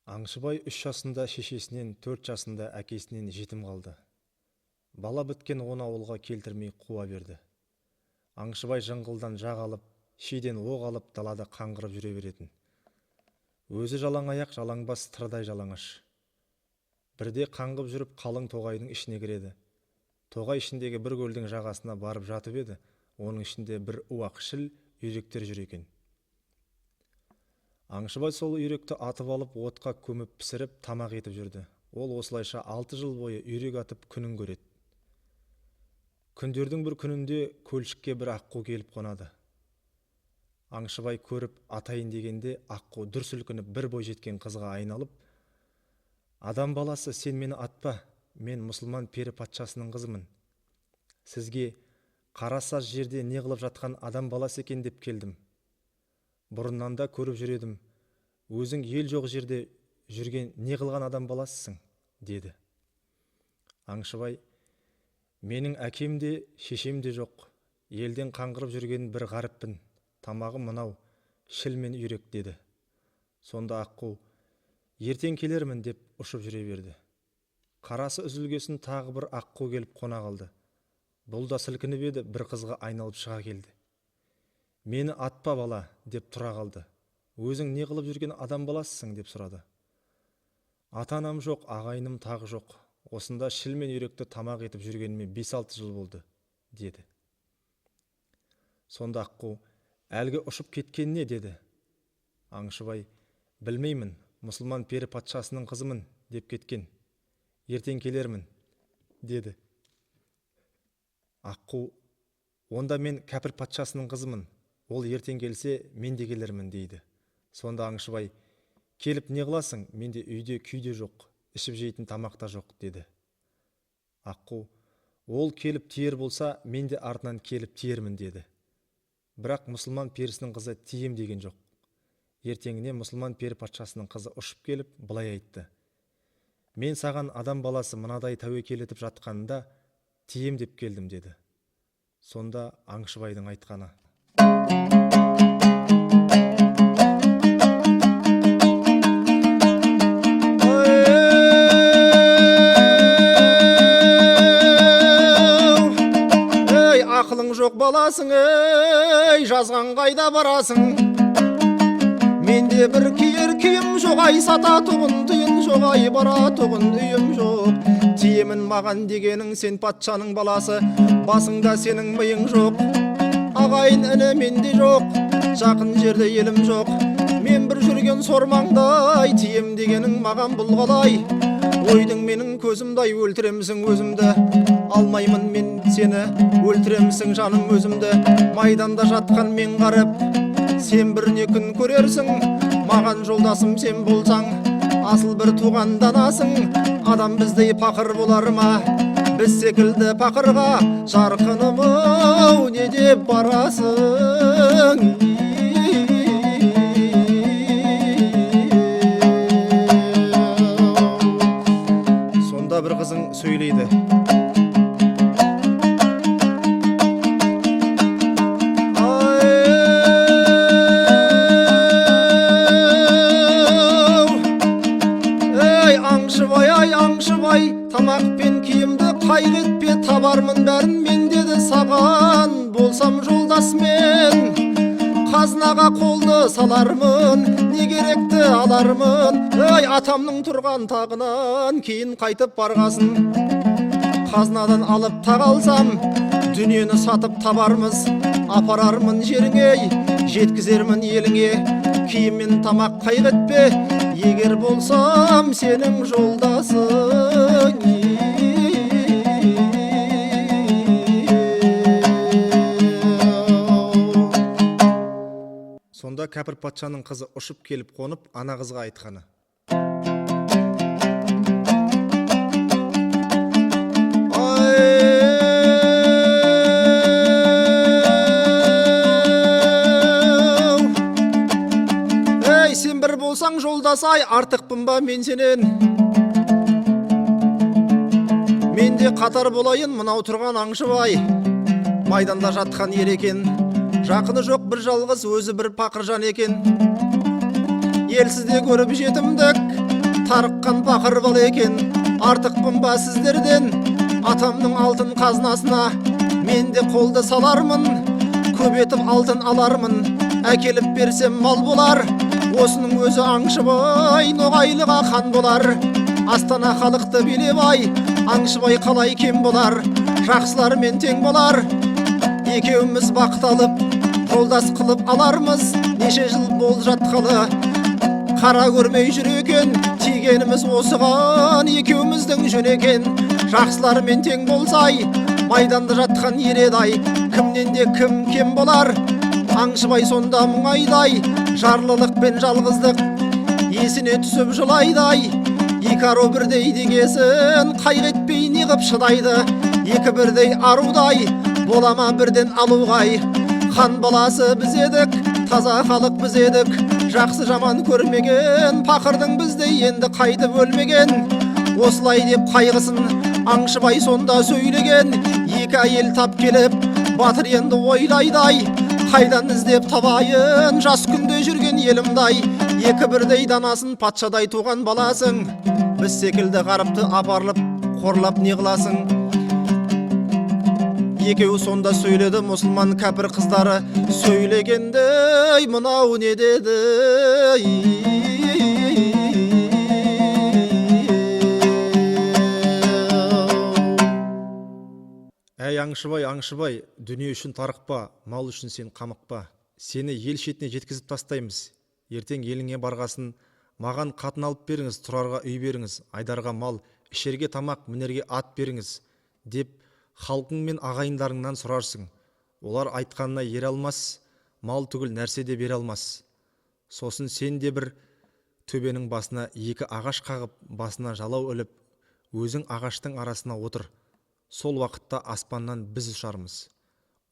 Аңшыбай 3 жасында шешесінен, 4 жасында әкесінен жетім қалды. Бала біткен оны ауылға келтірмей қуа берді. Аңшыбай жыңғылдан жақ алып, шиден оқ алып далада қаңғырып жүре беретін. Өзі жалаң аяқ, жалаңбас, тырдай жалаңаш. Бірде қаңғып жүріп қалың тоғайдың ішіне кіреді. Тоғай ішіндегі бір көлдің жағасына барып жатып еді, оның ішінде бір уақ шіл үйректер жүр екен. Аңшыбай сол үйректі атып алып, отқа көміп пісіріп, тамақ етіп жүрді. Ол осылайша 6 жыл бойы үйрек атып күнін көреді. Күндердің бір күнінде көлшікке бір аққу келіп қонады. Аңшыбай көріп атайын дегенде аққу дүр сілкініп бір бой жеткен қызға айналып: «Адам баласы, сен мені атпа, мен мұсылман пері патшасының қызымын. Сізге қарасаз жерде не қылып жатқан адам баласы екен деп келдім. Бұрыннан да көріп жүредім. Өзің ел жоқ жерде жүрген не қылған адам баласысың?» деді. Аңшыбай: «Менің әкем де, шешем де жоқ. Елден қаңғырып жүрген бір ғаріппін. Тамағым мынау, шіл мен үйрек» деді. Сонда аққу: «Ертең келермін» деп ұшып жүре берді. Қарасы үзілгесін тағы бір аққу келіп қона қалды. Бұл да сілкініп еді, бір қызға айналып шыға келді. «Мені атпа бала» деп тұра қалды. «Өзің не қылып жүрген адам баласысың?» деп сұрады. «Ата-анам жоқ, ағайыным тағы жоқ. Осында шіл мен үйректі тамақ етіп жүргеніме 5-6 жыл болды» деді. Сонда аққу: «Әлгі ұшып кеткен не?» деді. Аңшыбай: «Білмеймін, мұсылман пері патшасының қызымын деп кеткен. Ертең келермін» деді. Аққу: «Онда мен кәпір патшасының қызымын. Ол ертең келсе, мен де келермін» дейді. Сонда Аңшыбай: «Келіп не қыласың? Менде үйде күйде жоқ, ішіп жейтін тамақ та жоқ» деді. Аққу: «Ол келіп тиер болса, мен де артынан келіп тиермін» деді. Бірақ мұсылман перісінің қызы тием деген жоқ. Ертеңіне мұсылман пері патшасының қызы ұшып келіп, былай айтты: «Мен саған адам баласы мынадай тәуекел етіп жатқанында тием деп келдім» деді. Сонда Аңшыбайдың айтқаны: «Ей, ақылың жоқ баласың, ей, жазған қайда барасың? Менде бір киер киім жоқ, ай, сататұғын тиын жоқ, ай, баратұғын үйім жоқ. Тиемін маған дегенің, сен патшаның баласы, басыңда сенің миың жоқ. Ағайын іні менде жоқ, жақын жерде елім жоқ. Мен бір жүрген сормаңдай, тием дегенің маған бұл қалай? Ойдың менің көзімдай, өлтіремісің өзімді? Алмаймын мен сені, өлтіремісің жаным өзімді? Майданда жатқан мен қарып, сен бірне күн көрерсің. Маған жолдасым сен болсаң, асыл бір туған данасың. Адам біздей пақыр болар ма? Біз секілді пақырға жарқыным-ау, не деп барасың? Сонда бір қызың сөйлейді: «Ай, Аңшыбай, тамақ пен киімді қайретпе, табармын бәрін мен» деді. «Саған болсам жолдас мен, қазынаға қолды салармын, не керекті алармын. Ай, атамның тұрған тағынан кейін қайтып барғасын. Қазынадан алып тақ алсам, дүниені сатып табармыз. Апарармын жеріңе, жеткізермін еліңе. Киім мен тамақ қайретпе, егер болсам сенің жолдасың». Сонда кәпір патшаның қызы ұшып келіп қонып, ана қызға айтқаны: «Ей, сен бір болсаң жолдас, ай, артықпын ба мен сенен? Мен де қатар болайын мынау тұрған Аңшыбай. Майданда жатқан ер екен, жақыны жоқ бір жалғыз, өзі бір пақыр жан екен. Елсізде көріп жетімдік, тарыққан бақыр бала екен, артықпын ба сіздерден? Атамның алтын қазынасына мен де қолды салармын, көбетіп алтын алармын, әкеліп берсем мал болар. Осының өзі Аңшыбай ноғайлыға хан болар. Астана халықты билебай, Аңшыбай қалай кем болар? Жақсылармен тең болар. Екеуміз бақыт алып, жолдас қылып алармыз. Неше жыл бол жатқалы, қара көрмей жүр екен, тигеніміз осыған екеуміздің жөн екен. Жақсылармен тең болсай, майданда жатқан ередай, кімнен де кім кем болар? Аңшыбай сонда мұңайдай, жарлылық пен жалғыздық есіне түсіп жылайдай. Екі ару бірдей дегесін қайғы етпей неғып шыдайды. Екі бірдей арудай болама бірден алуғай. Хан баласы біз едік, таза халық біз едік, жақсы жаман көрмеген, пақырдың біздей енді қайтып өлмеген. Осылай деп қайғысын Аңшыбай сонда сөйлеген. Екі әйел тап келіп, батыр енді ойлайдай, қайдан іздеп табайын жас күнде жүрген елімдай. Екі бірдей данасын патшадай туған баласың, біз секілді ғарыпты апарылып қорлап не қыласың? Екеуі сонда сөйледі, мұсылман кәпір қыздары сөйлегенде, мынау не деді? Әй Аңшыбай, Аңшыбай, дүние үшін тарықпа, мал үшін сен қамықпа. Сені ел шетіне жеткізіп тастаймыз. Ертең еліңе барғасын, маған қатын алып беріңіз, тұрарға үй беріңіз, Айдарға мал, ішерге тамақ, мінерге ат беріңіз, деп халқың мен ағайындарыңнан сұрарсың. Олар айтқанына ере алмас, мал түгіл нәрсе де бере алмас. Сосын сен де бір төбенің басына екі ағаш қағып, басына жалау іліп, өзің ағаштың арасына отыр. Сол уақытта аспаннан біз ұшармыз.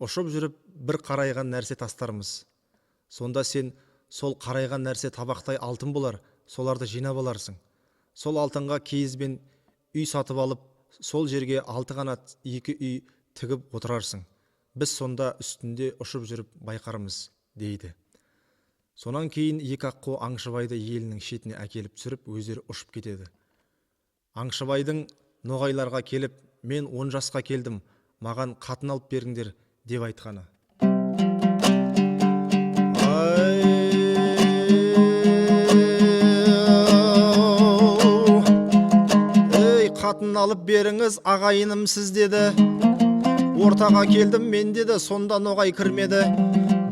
Ұшып жүріп бір қарайған нәрсе тастармыз. Сонда сен сол қарайған нәрсе табақтай алтын болар, соларды жинап аларсың. Сол алтынға киіз бен үй сатып алып, сол жерге 6 қанат 2 үй тігіп отырарсың. Біз сонда үстінде ұшып жүріп байқармыз, дейді. Сонан кейін екі аққу Аңшыбайды елінің шетіне әкеліп түсіріп, өздері ұшып кетеді. Аңшыбайдың ноғайларға келіп, мен 10 жасқа келдім, маған қатын алып беріңдер деп айтқаны. Ей, қатын алып беріңіз, ағайыным сіз деді. Ортаға келдім мен деді, сонда ноғай кірмеді.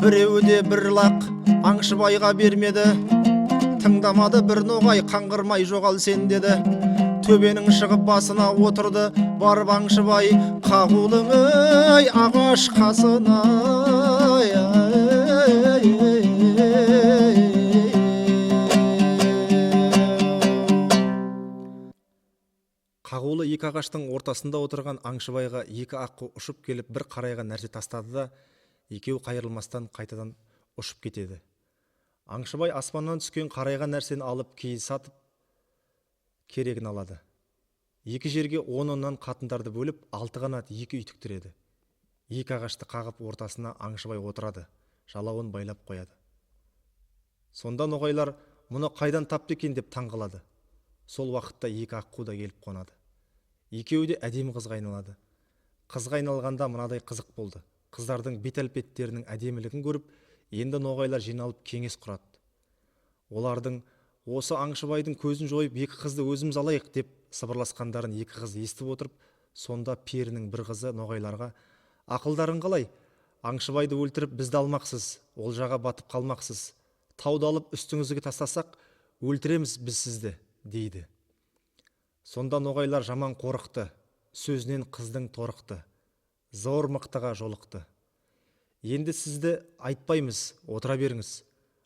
Біреуі де бір лақ Аңшыбайға бермеді. Тыңдамады бір ноғай, қаңғырмай жоғал сен деді. Төбенің шығып басына отырды, барып Аңшыбай қағулың ай ағаш қасына. Қағулы екі ағаштың ортасында отырған Аңшыбайға екі аққу ұшып келіп бір қарайған нәрсе тастады да, екеу қайырылмастан қайтадан ұшып кетеді. Аңшыбай аспаннан түскен қарайған нәрсені алып киіз сатып керегін алады. Екі жерге 10-10-нан қатындарды бөліп 6 қанат 2 үй тіктіреді. Екі ағашты қағып ортасына Аңшыбай отырады, жалауын байлап қояды. Сонда ноғайлар мұны қайдан тапты екен деп таңғалады. Сол уақытта екі аққу да келіп қонады. Екеуі де әдемі қызға айналады. Қызға айналғанда мынадай қызық болды. Қыздардың бет-әлпеттерінің әдемілігін көріп, енді ноғайлар жиналып кеңес құрады. Олардың осы Аңшыбайдың көзін жойып екі қызды өзіміз алайық деп сыбырласқандарын екі қыз естіп отырып, сонда перінің бір қызы ноғайларға: ақылдарың қалай? Аңшыбайды өлтіріп бізді алмақсыз, олжаға батып қалмақсыз. Тауды алып үстіңізге тастасақ, өлтіреміз біз сізді, дейді. Сонда ноғайлар жаман қорықты, сөзінен қыздың торықты, зор мықтыға жолықты. Енді сізді айтпаймыз, отыра беріңіз.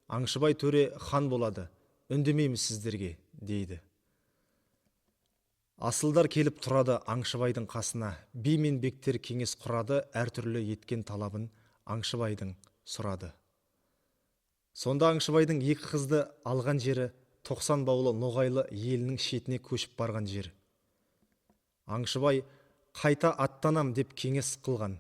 Аңшыбай төре хан болады, үндемейміз сіздерге, дейді. Асылдар келіп тұрады Аңшыбайдың қасына, би мен бектер кеңес құрады, әртүрлі еткен талабын Аңшыбайдың сұрады. Сонда Аңшыбайдың екі қызды алған жері 90 баулы ноғайлы елінің шетіне көшіп барған жер. Аңшыбай қайта аттанам деп кеңес қылған.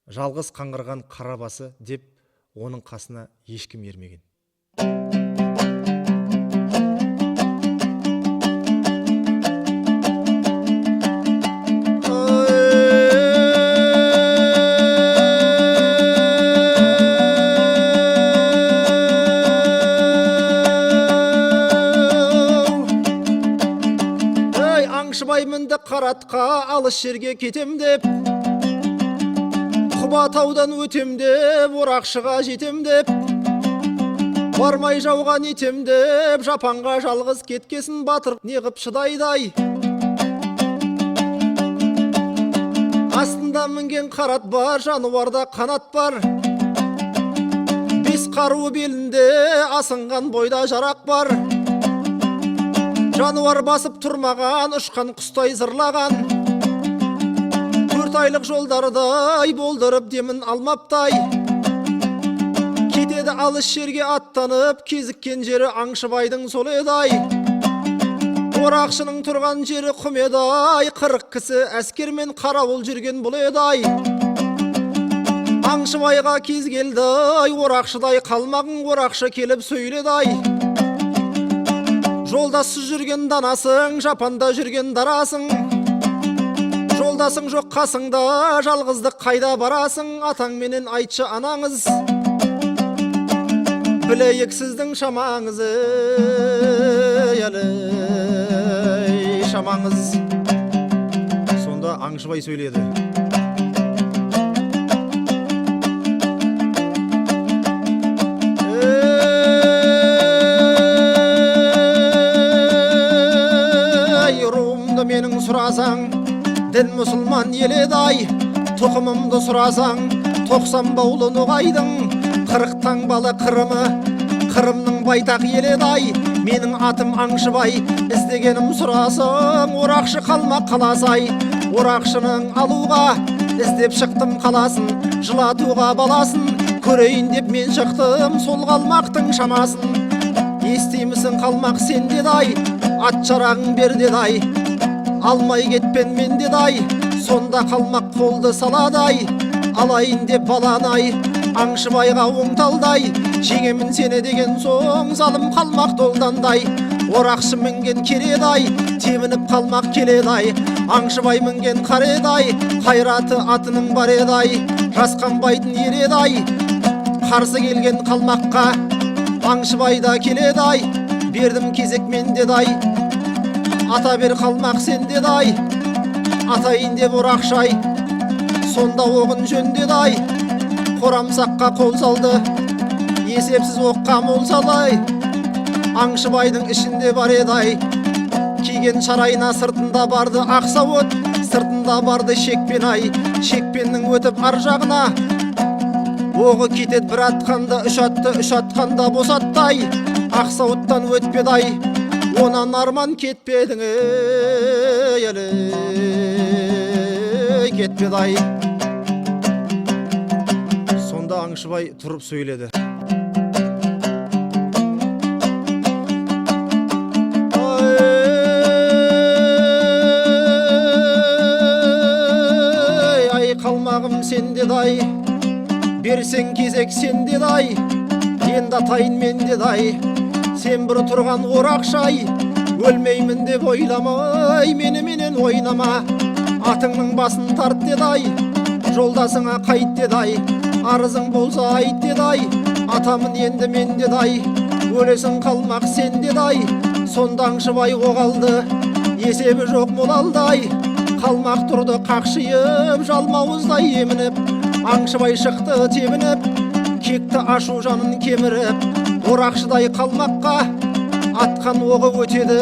Жалғыз қаңғырған қарабасы деп оның қасына ешкім ермеген. Аңшыбай мінді қаратқа, алыс жерге кетем деп, Құбатаудан өтем деп, Орақшыға жетем деп, бармай жауға нетем деп, жапанға жалғыз кеткесін батыр неғып шыдайдай. Астында мінген қарат бар, жануарда қанат бар, бес қаруы белінде, асынған бойда жарақ бар. Жануар басып тұрмаған, ұшқан құстай зырлаған, 4 айлық жолдардай болдырып демін алмаптай. Кетеді алыс жерге аттанып, кезіккен жері Аңшыбайдың сол еді-ай. Орақшының тұрған жері құм еді-ай, 40 кісі әскермен қарауыл жүрген бұл еді-ай. Аңшыбайға кез келді-ай, Орақшыдай қалмағын Орақшы келіп сөйледі-ай. Жолдасыз жүрген данасың, жапанда жүрген дарасың, жолдасың жоқ қасыңда, жалғыздық қайда барасың, атаңменен айтшы анаңыз, білейік сіздің шамаңызы, шамаңыз. Сонда Аңшыбай сөйледі. Менің сұрасаң, дін мұсылман еледі-ай, тұқымымды сұрасаң, 90 баулы ноғайдың, 40 таңбалы Қырымы, Қырымның байтақ еледі-ай. Менің атым Аңшыбай, іздегенім сұрасаң, Орақшы қалмақ қаласай. Орақшының алуға іздеп шықтым қаласын, жылатуға баласын, көрейін деп мен шықтым сол қалмақтың шамасын. Естимісің қалмақ сен деді-ай, ат жарағың бер деді-ай, алмай кетпен мен деді-ай, сонда қалмақ қолды салады-ай, алайын деп баланы-ай. Аңшыбайға оңталдай, жеңемін сені деген соң, залым қалмақ долдандай. Орақшы мінген кереді-ай, темініп қалмақ келеді-ай. Аңшыбай мінген қареді-ай, қайраты атының бар еді-ай, жасқанбайтын ереді-ай. Қарсы келген қалмаққа Аңшыбайда келеді-ай, бердім кезек мен деді-ай, ата бер қалмақ сен деді-ай, атайын деп Орақшай, сонда оғын жөн деді-ай. Қорамсаққа қол салды, есепсіз оққа мол салай. Аңшыбайдың ішінде бар еді-ай, киген шарайына сыртында барды ақсауыт, сыртында барды шекпен-ай. Шекпеннің өтіп ар жағына оғы кетеді бір атқанда, үш атты, үш атқанда босаттай. Ақсауыттан өтпеді-ай, онан арман кетпедің, кетпеді-ай. Сонда Аңшыбай тұрып сөйледі. Ай қалмағым сен деді-ай, берсең кезек сен деді-ай, енді атайын мен деді-ай. Сен бір тұрған Орақшай, өлмеймін деп ойламай, меніменен ойнама. Атыңның басын тарт деді-ай, жолдасыңа қайт деді-ай, арызың болса айт деді-ай, атамын енді мен деді-ай, өлесің қалмақ сен деді-ай. Сонда Аңшыбай оғалды, есебі жоқ молалдай, қалмақ тұрды қақшиып, жалмауыздай емініп. Аңшыбай шықты тебініп, кекті ашу жанын кеміріп. Орақшыдай қалмаққа атқан оғы өтеді,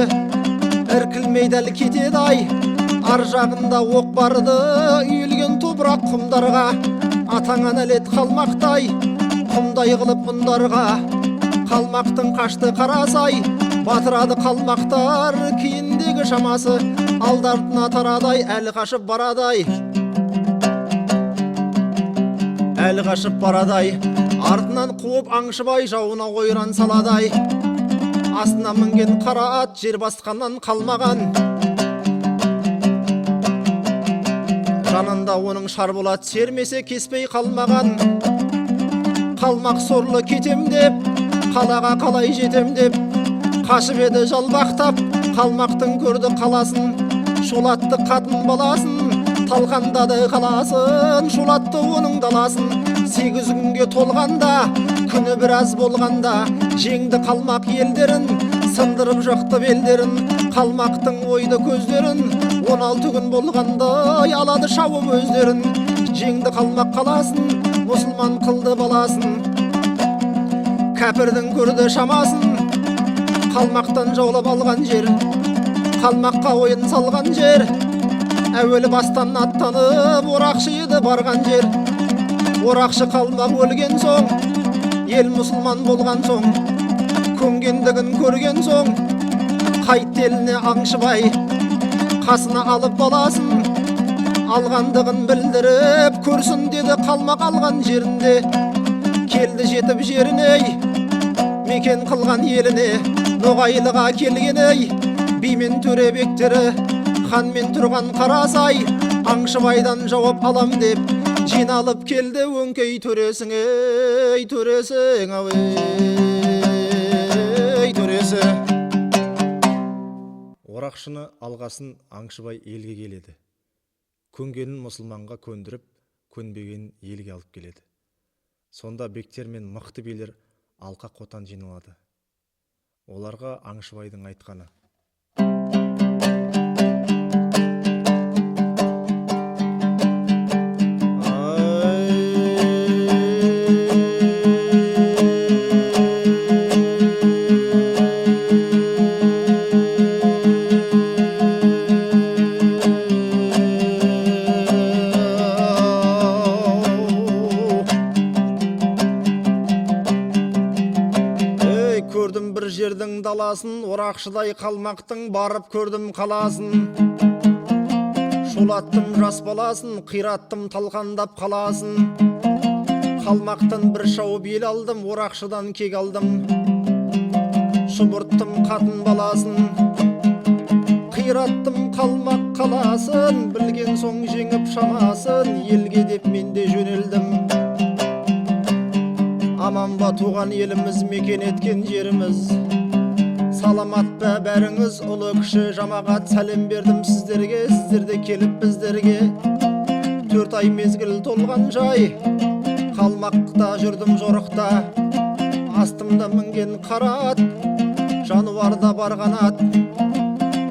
іркілмейді әлі кетеді-ай. Ар жағында оқ барды, үйілген топырақ құмдарға. Атаңа нәлет қалмақтай, құмдай қылып бұндарға. Қалмақтың қашты қарасай, батырады қалмақтар, кейіндегі шамасы алдартына тарадай, әлі қашып барадай. Әлі қашып барадай, артынан қуып Аңшыбай жауына ойран саладай. Астына мінген қара ат жер басқаннан қалмаған, жанында оның шарболат сермесе кеспей қалмаған. Қалмақ сорлы кетем деп, қалаға қалай жетем деп, қашып еді жалбақтап. Қалмақтың көрді қаласын, шулатты қатын баласын, талқандады қаласын, шулатты оның даласын. 8 күнге толғанда, күні біраз болғанда, жеңді қалмақ елдерін, сындырып жақты белдерін, қалмақтың ойды көздерін. 16 күн болғандай алады шауып өздерін. Жеңді қалмақ қаласын, мұсылман қылды баласын. Кәпірдің көрді шамасын, қалмақтан жаулап алған жер, қалмаққа ойын салған жер. Әуелі бастан аттанып орақшы еді барған жер. Орақшы қалмақ өлген соң, ел мұсылман болған соң, көнгендігін көрген соң, қайт еліне Аңшыбай қасына алып баласын. Алғандығын білдіріп көрсін деді қалмақ алған жерінде. Келді жетіп жеріне, мекен қылған еліне. Ноғайлыға келгені, бимен төре бектері, ханмен тұрған қарасай. Аңшыбайдан жауап алам деп жиналып келді өңкей төресің, ей төресің, ей төресі. Орақшыны алғасын Аңшыбай елге келеді. Көнгенін мұсылманға көндіріп, көнбегенін елге алып келеді. Сонда бектер мен мықты билер алқа қотан жиналады. Оларға Аңшыбайдың айтқаны: көрдім бір жердің даласын, орақшыдай қалмақтың барып көрдім қаласын. Шулаттым жас баласын, қираттым талқандап қаласын. Қалмақтан бір шауып ел алдым, орақшыдан кек алдым. Шұбырттым қатын баласын, қираттым қалмақ қаласын. Білген соң жеңіп шамасын, елге деп мен де жөнелдім. Аман ба туған еліміз, мекен еткен жеріміз? Саламат ба бәріңіз, ұлы кіші жамағат, сәлем бердім сіздерге, сіздерде келіп біздерге. 4 ай мезгіл толған жай, қалмақта жүрдім жорықта. Астымда мінген қара ат, жануарда бар қанат.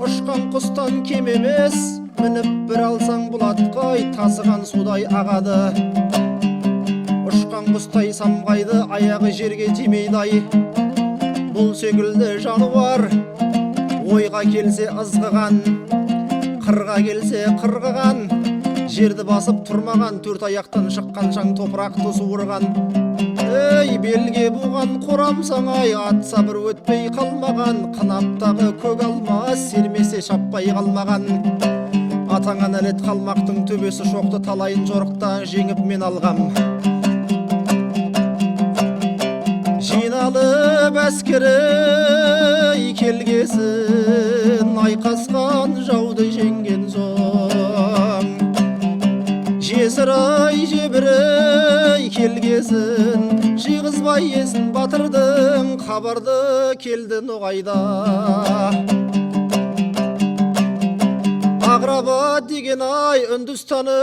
Ұшқан құстан кем емес, мініп бір алсаң бұлатқай, тасыған судай ағады. Ұшқан құстай самғайды, аяғы жерге тимейді. Бұл секілді жануар ойға келсе ызғыған, қырға келсе қырғыған. Жерді басып тұрмаған, 4 аяқтан шыққан шаң топырақты суырған. Ей белге буған қорамсаң ай, атса бір өтпей қалмаған. Қынаптағы көк алма сермесе шаппай қалмаған. Атаңа нәлет қалмақтың төбесі шоқты, талайын жорықта жеңіп мен алғам. Жиналып әскері келгесін, айқасқан жауды жеңген соң. Жесір-ай жебір-ай келгесін, жиғызбай есін батырдың, хабарды келді Ноғайда. Ағрабат деген ай Үндістаны,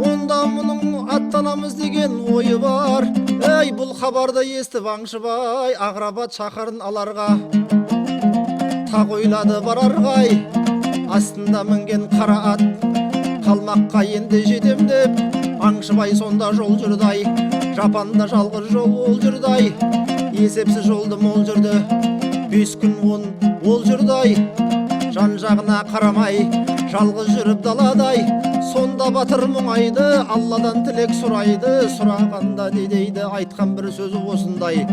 онда мұның аттанамыз деген ойы бар. Ей, бұл хабарды естіп Аңшыбай Ағрабат шақырын аларға. Тақ ойлады барарғай, астында мінген қара ат. Қалмаққа енді жетем деп Аңшыбай сонда жол жүрдай. Жапанда жалғыз жол ол жүрдай, есепсіз жолды мол жүрді. 5 күн 10 ол жүрдай, жан жағына қарамай жалғыз жүріп даладай. Сонда батыр мұңайды, Алладан тілек сұрайды. Сұрағанда не дейді, айтқан бір сөзі осындай: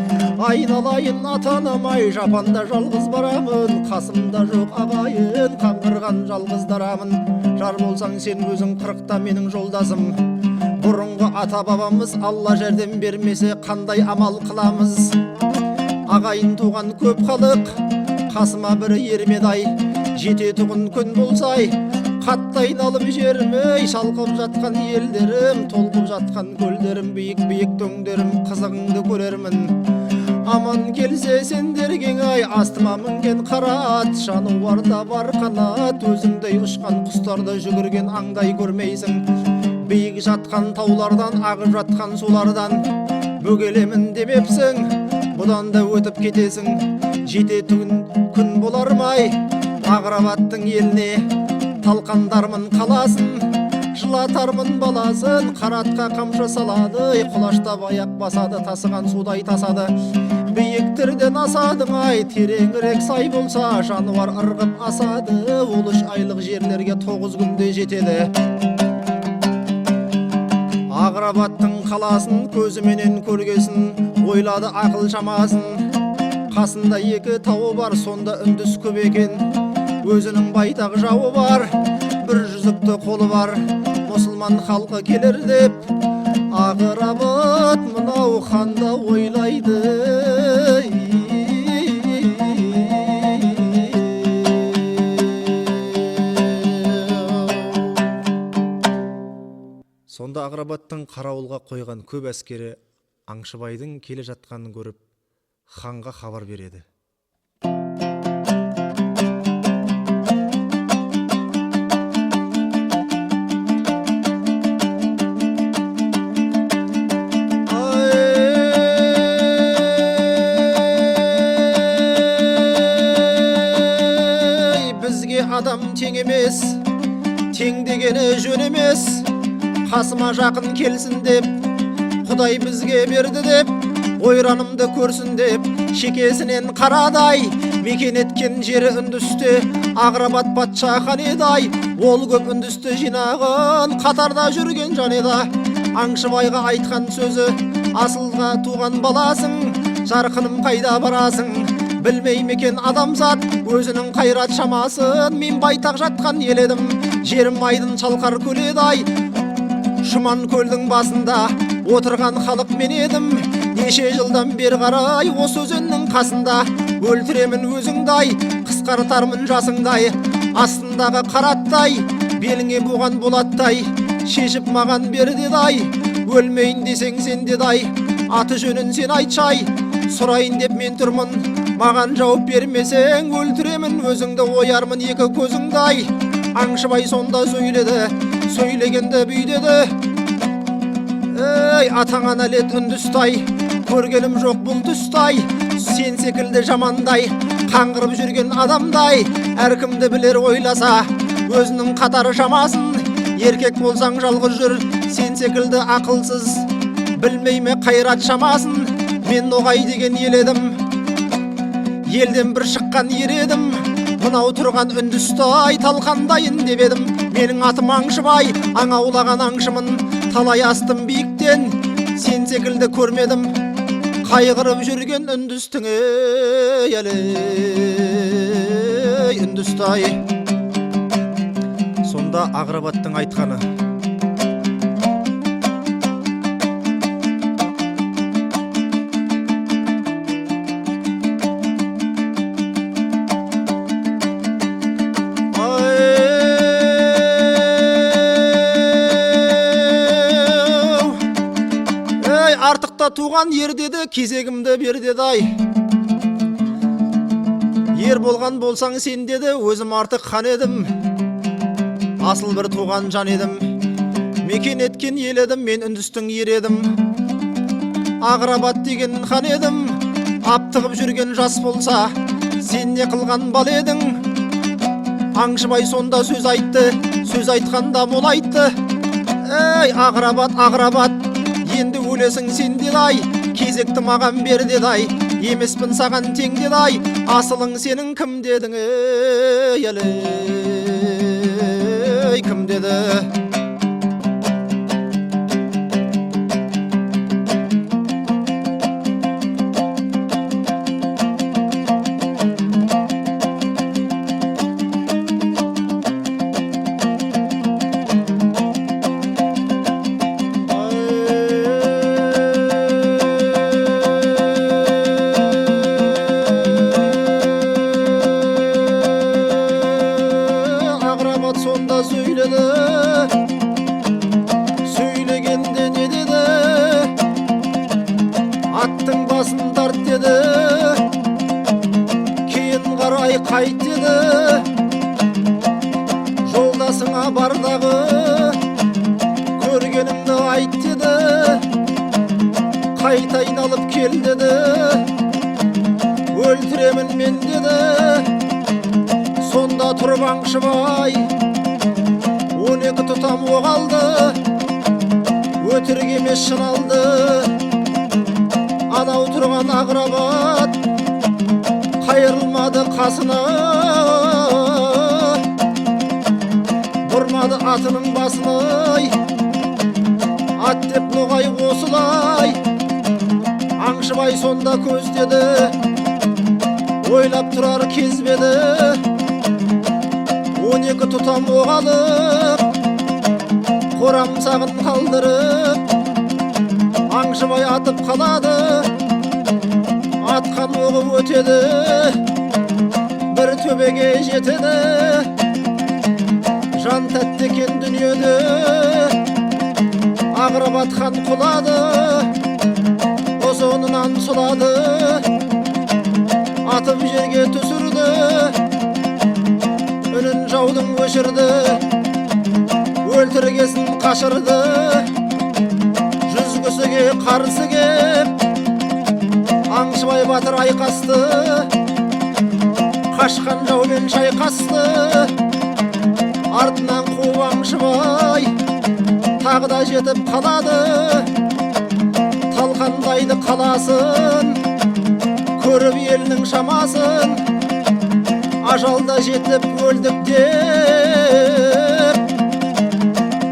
айналайын атанамай, жапанда жалғыз барамын, қасымда жоқ ағайын, қаңғырған жалғыз дарамын. Жар болсаң сен өзің, 40-та менің жолдасым. Бұрынғы ата бабамыз Алла жәрдем бермесе қандай амал қыламыз? Ағайын туған көп халық, қасыма бір ермедай. Жететұғын күн болсай, қатты айналып жермей, шалқып жатқан елдерім, толқып жатқан көлдерім, биік-биік дөңдерім, қызығыңды көрермін. Аман келсе сендерген ай, астыма мінген қара ат. Жануарда бар қанат, өзіңдей ұшқан құстарды жүгірген аңдай көрмейсің. Биік жатқан таулардан, ағып жатқан сулардан бөгелемін демепсің. бұдан да өтіп кетесің, жететін күн болар май. Ағрабаттың еліне талқандармын қаласын, жылатармын баласын, қаратқа қамшы салады, құлаштап аяқ басады, тасыған судай тасады. Биіктерден асадың ай, тереңірек сай болса, жануар ырғып асады, ол 3 айлық жерлерге 9 күнде жетеді. Ағрабаттың қаласын көзіменен көргесін, ойлады ақыл шамасын. Қасында 2 тауы бар, сонда үндіс көп екен. Өзінің байтақ жауы бар, бір жүзікті қолы бар. Мұсылман халқы келер деп, Ағрабат мынау ханда ойлайды. Сонда Ағрабаттың қарауылға қойған көп әскері Аңшыбайдың келе жатқанын көріп, ханға хабар береді. Бізге адам тең емес, тең дегені жөн емес. Қасыма жақын келсін деп, Құдай бізге берді деп, ойранымды көрсін деп, шекесінен қарадай, мекен еткен жері үндісте, Ағрабат патша хан еді. Ол көп үндісті жинағын, қатарда жүрген жан еді. Аңшыбайға айтқан сөзі, асылға туған баласың, жарқыным қайда барасың? Білмей мекен адамзат, өзінің қайрат шамасын. Мен байтақ жатқан ел едім, жерім айдын шалқар көл еді. Жұман көлдің басында отырған халық мен едім. Неше жылдан бері қарай осы өзеннің қасында. Өлтіремін өзіңдай, қысқартармын жасыңдай. Астындағы қараттай, беліңе буған болаттай, шешіп маған бер деді. Өлмейін десең сен деді. Аты жөнін сен айтшай, сұрайын деп мен тұрмын. Маған жауап бермесең, өлтіремін өзіңді, оярмын 2 көзіңдай. Аңшыбай сонда сөйледі, сөйлегенде бүйдеді. Ей, атаңа нәлет үндістай, көргенім жоқ бұл түстай. Сен секілді жамандай, қаңғырып жүрген адамдай. Әркімді білер ойласа, өзінің қатары шамасын. Еркек болсаң жалғыз жүр, сен секілді ақылсыз. Білмейме қайрат шамасын. Мен Ноғай деген ел едім, елден бір шыққан ер едім. Мынау тұрған үндістай, талқандайын деп едім. Менің атым Аңшыбай, аң аулаған аңшымын. Талай астым биіктен, сен секілді көрмедім. Қайғырып жүрген үндістің елі, үндістай. Сонда Ағрабаттың айтқаны: артықта туған ер деді, кезегімді бер деді. Ер болған болсаң сен деді, өзім артық хан едім. Асыл бір туған жан едім, мекен еткен ел едім, мен үндістің ер едім. Ағрабат деген хан едім, аптығып жүрген жас болса, сен не қылған бал едің? Аңшыбай сонда сөз айтты, сөз айтқанда мол айтты. Ей, Ағрабат, Ағрабат, енді өлесің сен деді. Кезекті маған бер деді. Емеспін саған тең деді. Асылың сенің кім дедің? Ей, кім деді? Сонда сөйледі, сөйлегенде не деді? Аттың басын тарт деді, кейін қарай қайт деді. Жолдасыңа бардағы көргеніңді айт деді. Қайта айналып кел деді. өлтіремін мен деді. Сонда тұрып Аңшыбай 12 тұтам оқ алды, өтірік емес шын алды. Анау тұрған Ағрабат қайырылмады қасына, бұрмады атының басын. Ат деп Ноғай осылай. Аңшыбай сонда көздеді, ойлап тұрар кезбеді. 12 тұтам оқ алып, қорамсағын қалдырып, Аңшыбай атып қалады. Атқан оғы өтеді, бір төбеге жетеді. Жан тәтті екен дүниеде, Ағрабат хан құлады, ұзынынан сұлады. Атып жерге түсірді, үнін жаудың өшірді. Өлтіргесін қашырды, жүзгісіге қарсы кеп Аңшыбай батыр айқасты. Қашқан жаумен шайқасты, артынан қуып Аңшыбай тағы да жетіп қалады. Талқандайды қаласын, көріп елінің шамасын. Ажалда жетіп өлдік деп,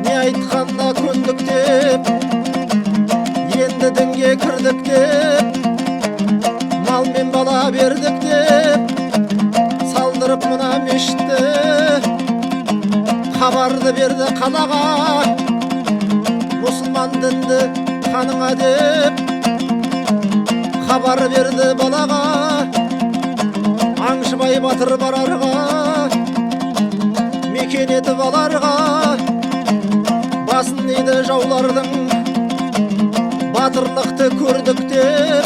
не айтқанда көндік деп, енді дінге кірдік деп, мал мен бала бердік деп, салдырып мына мешітті. Хабарды берді қалаға, мұсылман дінді қаныңа деп. Хабар берді балаға, Аңшыбай батыр барарға, мекен етіп аларға. Басын еді жаулардың, батырлықты көрдік деп.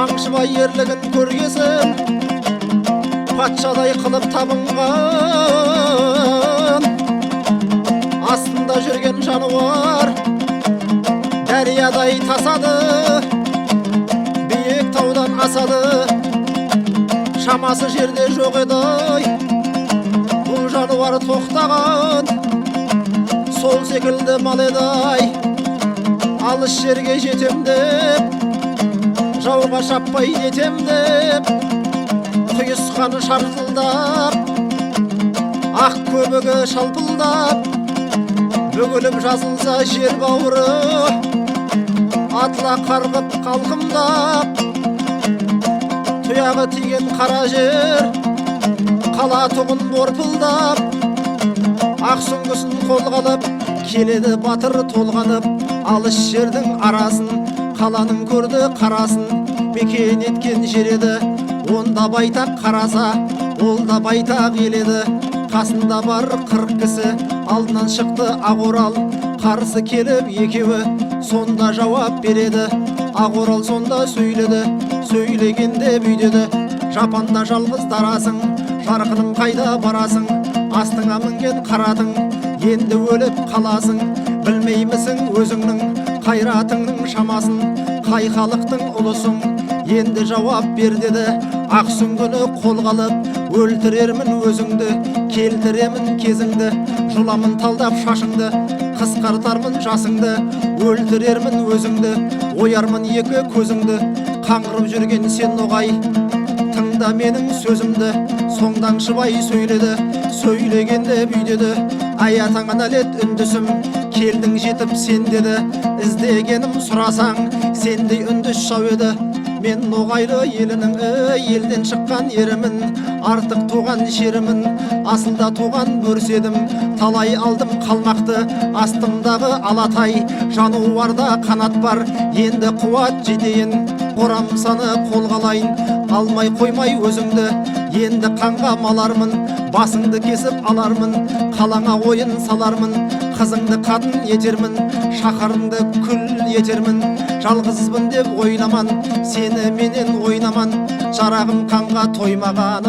Аңшыбай ерлігін көргесін, патшадай қылып табынған. Астында жүрген жануар дәриядай тасады, биік таудан асады. Шамасы жерде жоқ еді, бұл жануар тоқтаған. Сол секілді мал еді, алыс жерге жетем деп, жауға шаппай жетем деп. Құйысқаны шартылдап, ақ көбігі шалпылдап, бүгіліп жазылса жер бауыры, атыла қарғып қалқымдап. Тұяғы тиген қара жер, қала тұғын борпылдап. Ақ сүңгісін қолға алып, келеді батыр толғанып. Алыс жердің арасын, қаланың көрді қарасын. Мекен еткен жер еді, онда байтақ қараса, ол да байтақ еледі. Қасында бар 40 кісі, алдынан шықты Ағорал. Қарсы келіп екеуі, сонда жауап береді. Ағорал сонда сөйледі, сөйлегенде бүйдеді. Жапанда жалғыз дарасың, жарқыным қайда барасың? Астыңа мінген қарадың, енді өліп қаласың. Білмеймісің өзіңнің қайратыңның шамасын? Қай халықтың ұлысың, енді жауап бер деді. Ақ сүңгіні қолға алып, өлтірермін өзіңді, келтіремін кезіңді. Жұламын талдап шашыңды, қысқартармын жасыңды. Өлтірермін өзіңді, оярмын екі көзіңді. Қаңғырып жүрген сен Ноғай, тыңда менің сөзімді. Соңдан Аңшыбай сөйледі, сөйлегенде бүйдеді. Аятаңа нәлет үндісім, келдің жетіп сен деді. Іздегенім сұрасаң, сендей үндіс жау еді. Мен Ноғайлы елінің елден шыққан ерімін. Артық туған шерімін, асылда туған бөрседім. Талай алдым қалмақты, астымдағы алатай. Жануарда қанат бар, енді қуат жетейін. Қорамсаны қолға алайын, алмай қоймай өзіңді. Енді қанға малармын, басыңды кесіп алармын. Қалаңа ойын салармын, қызыңды қатын етермін. Шақарыңды күл етермін. Жалғызбын деп ойламан, сені менен ойнаман. Жарағым қанға тоймаған.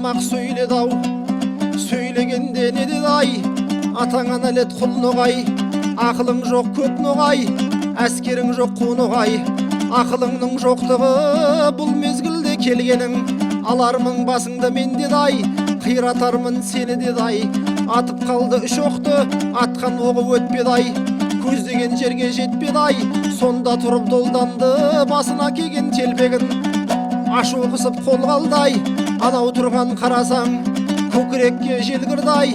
ақымақ сөйледі-ау, сөйлегенде не деді-ай, атаңа нәлет құл ноғай, ақылың жоқ көп ноғай, әскерің жоқ қу ноғай, ақылыңның жоқтығы бұл мезгілде келгенің, алармын басыңды мен деді-ай, қиратармын сені деді-ай, атып қалды үш оқты, атқан оғы өтпеді-ай, көздеген жерге жетпеді-ай, сонда тұрып долданды басына келген телпегін, ашу қысып қолға алды-ай, анау тұрған қарасаң көкірекке желгірді-ай,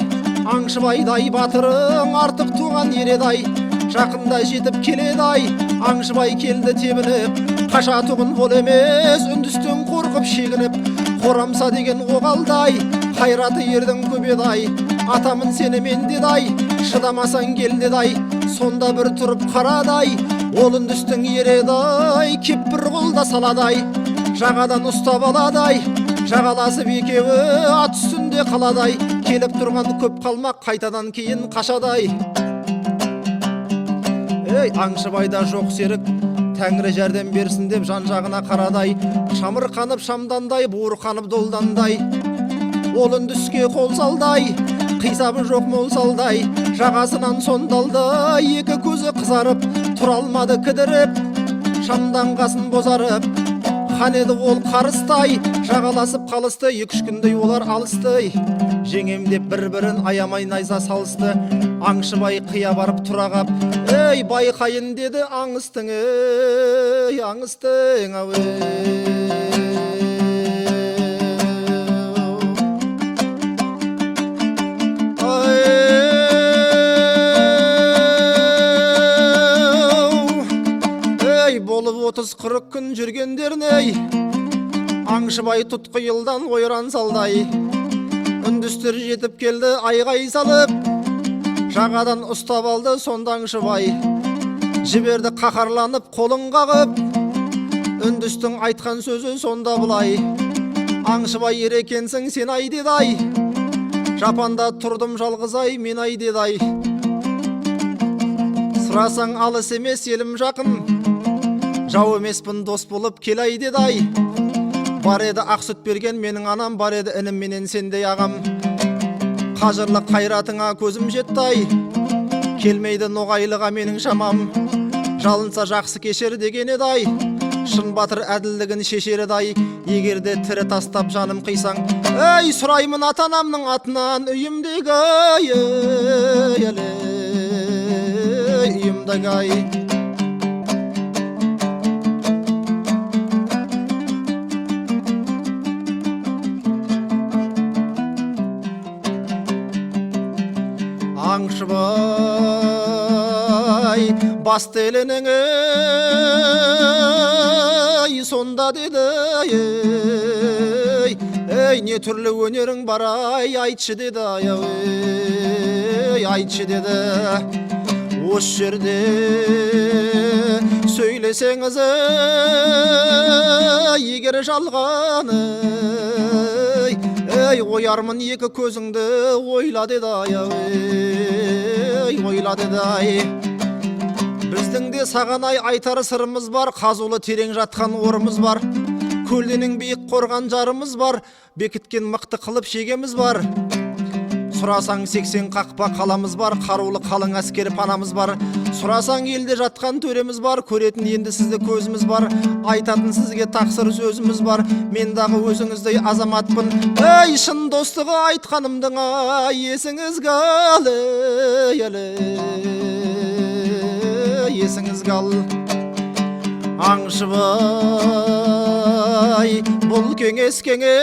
Аңшыбайдай батырың артық туған ереді-ай, жақында жетіп келеді-ай, Аңшыбай келді тебініп, қашатұғын бол емес, үндістен қорқып шегініп, қорамса деген оғалдай, қайраты ердің көбеді-ай, атамын сені мен деді-ай, шыдамасаң кел деді-ай, сонда бір тұрып қарады-ай, ол үндістің ереді-ай, кеп бір қолда салады-ай, жағадан ұстап алады-ай, жағаласып екеуі ат үстінде қалады-ай, келіп тұрған көп қалмақ қайтадан кейін қашады-ай. Ей, Аңшыбайда жоқ серік, Тәңірі жәрдем берсін деп жан-жағына қарады-ай, шамыр қанып шамдандай, буыр қанып долдандай, ол үндіске қол салды-ай, қисабы жоқ мол салды-ай, жағасынан сондалды, екі көзі қызарып, тұра алмады кідіріп, шамданғасын бозарып, хан еді ол қарыстай, жағаласып қалысты, екі-үш күндей олар алысты, жеңем деп бір-бірін аямай найза салысты. Аңшыбай қия барып тұра қап, ей байқайын деді аңыстың, ей аңыстың ау, ей болып 30-40 күн жүргендерін-ей, Аңшыбай тұтқиылдан ойран салдай, үндістер жетіп келді айғай салып, жағадан ұстап алды сонда Аңшыбай, жіберді қақарланып қолын қағып, үндістің айтқан сөзі сонда бұлай, Аңшыбай ерекенсің сен ай деді-ай, жапанда тұрдым жалғыз-ай мен ай деді-ай, сұрасаң алыс емес елім жақын, жау емеспін дос болып кел ай деді-ай, бар еді ақ сүт берген менің анам, бар еді інім менен сендей ағам, қажырлы қайратыңа көзім жетті-ай, келмейді ноғайлыға менің шамам, жалынса жақсы кешер деген еді-ай, шын батыр әділдігін шешер еді-ай, егерде тірі тастап жаным қисаң, ей сұраймын ата-анамның атынан, үйімдегі үйімдегі Аңшыбай басты елінің сонда деді, ей не түрлі өнерің бар ай, айтшы деді, айтшы деді, осы жерде сөйлесеңіз егер жалғаны, ей оярмын екі көзіңді ойла деді-ай, ойла деді-ай, біздің де саған ай айтар сырымыз бар, қазулы терең жатқан орымыз бар, көлденең биік қорған жарымыз бар, бекіткен мықты қылып шегеміз бар, сұрасаң 80 қақпа қаламыз бар, қарулы қалың әскер панамыз бар, сұрасаң елде жатқан төреміз бар, көретін енді сізді көзіміз бар, айтатын сізге тақсыр сөзіміз бар, мен дағы өзіңіздей азаматпын, ей шын достығы айтқанымдың ай есіңізге ал, есіңізге ал. Аңшыбай бұл кеңескеңе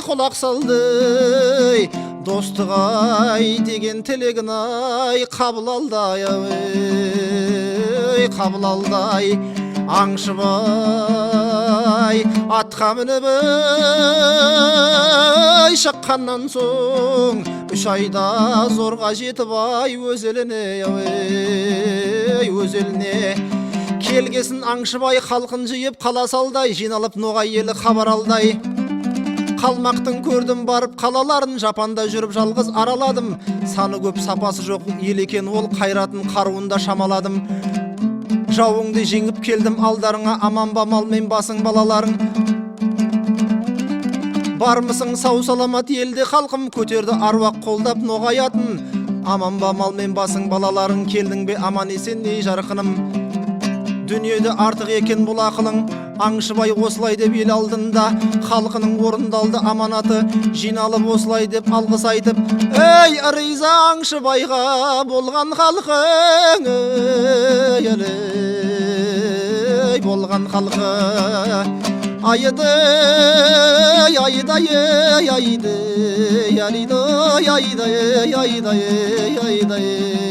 құлақ салды, достық-ай деген тілегін-ай қабыл алды-ай, қабыл алды-ай. Аңшыбай атқа мініп шыққаннан соң 3 айда зорға жетіп ай өз еліне, өз еліне келгесін Аңшыбай халқын жиып қала салдай, жиналып ноғай елі хабар алдай, қалмақтың көрдім барып қалаларын, жапанда жүріп жалғыз араладым, саны көп сапасы жоқ ел екен ол, қайратын қаруында шамаладым, жауыңды жеңіп келдім алдарыңа, аман ба мал мен басың балаларың, Бармысың сау саламат елде халқым, көтерді аруақ қолдап ноғаятын. Аман ба мал мен басың балаларың, келдің бе аман есен ей жарқыным. Дүниеде артық екен бұл ақылың, Аңшыбай осылай деп ел алдында халқының орындалды аманаты, жиналып осылай деп алғыс айтып, ей риза Аңшыбайға болған халқың, ей болған халқы. Ayday ayday ayday ayday ayday ayday ayday